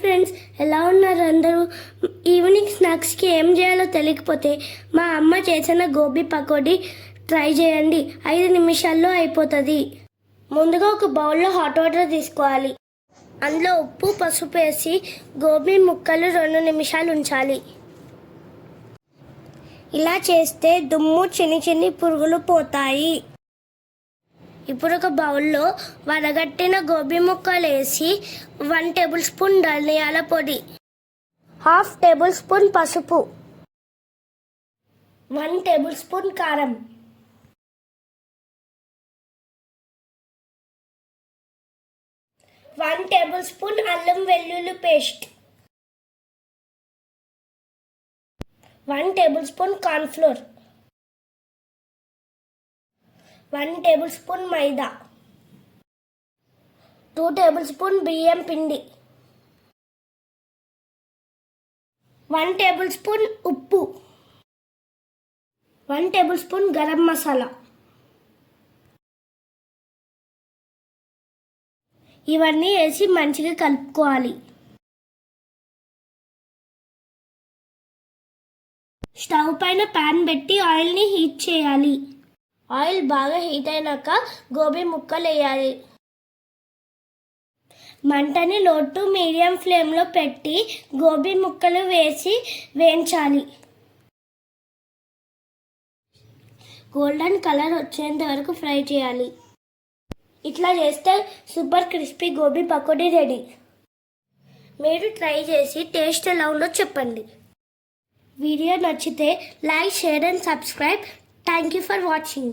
Friends, ఎలా ఉన్నారు అందరూ? ఈవినింగ్ స్నాక్స్కి ఏం చేయాలో తెలియకపోతే మా అమ్మ చేసిన గోబీ పకోడీ ట్రై చేయండి. 5 నిమిషాల్లో అయిపోతుంది. ముందుగా ఒక బౌల్లో హాట్ వాటర్ తీసుకోవాలి. అందులో ఉప్పు, పసుపు వేసి గోబీ ముక్కలు 2 నిమిషాలు ఉంచాలి. ఇలా చేస్తే దుమ్ము, చిన్ని పురుగులు పోతాయి. ఇప్పుడు ఒక బౌల్లో వడగట్టిన గోబీ ముక్కలు వేసి 1 టేబుల్ స్పూన్ ధనియాల పొడి, 1/2 టేబుల్ స్పూన్ పసుపు, 1 టేబుల్ స్పూన్ కారం, 1 టేబుల్ స్పూన్ అల్లం వెల్లుల్లి paste, 1 tablespoon cornflour, 1 tablespoon maida, 2 tablespoon బియ్యం పిండి, 1 టేబుల్ స్పూన్ ఉప్పు, 1 టేబుల్ స్పూన్ గరం మసాలా. ఇవన్నీ వేసి మంచిగా కలుపుకోవాలి. స్టవ్ పైన ప్యాన్ పెట్టి ఆయిల్ని హీట్ చేయాలి. ఆయిల్ బాగా హీట్ అయినాక గోబీ ముక్కలు వేయాలి. మంటని లో టు మీడియం ఫ్లేమ్లో పెట్టి గోబీ ముక్కలు వేసి వేయించాలి. గోల్డెన్ కలర్ వచ్చేంత వరకు ఫ్రై చేయాలి. ఇట్లా చేస్తే super crispy gobi pakodi ready. మీరు ట్రై చేసి టేస్ట్ ఎలా ఉందో చెప్పండి. వీడియో నచ్చితే like, share and subscribe. Thank you for watching.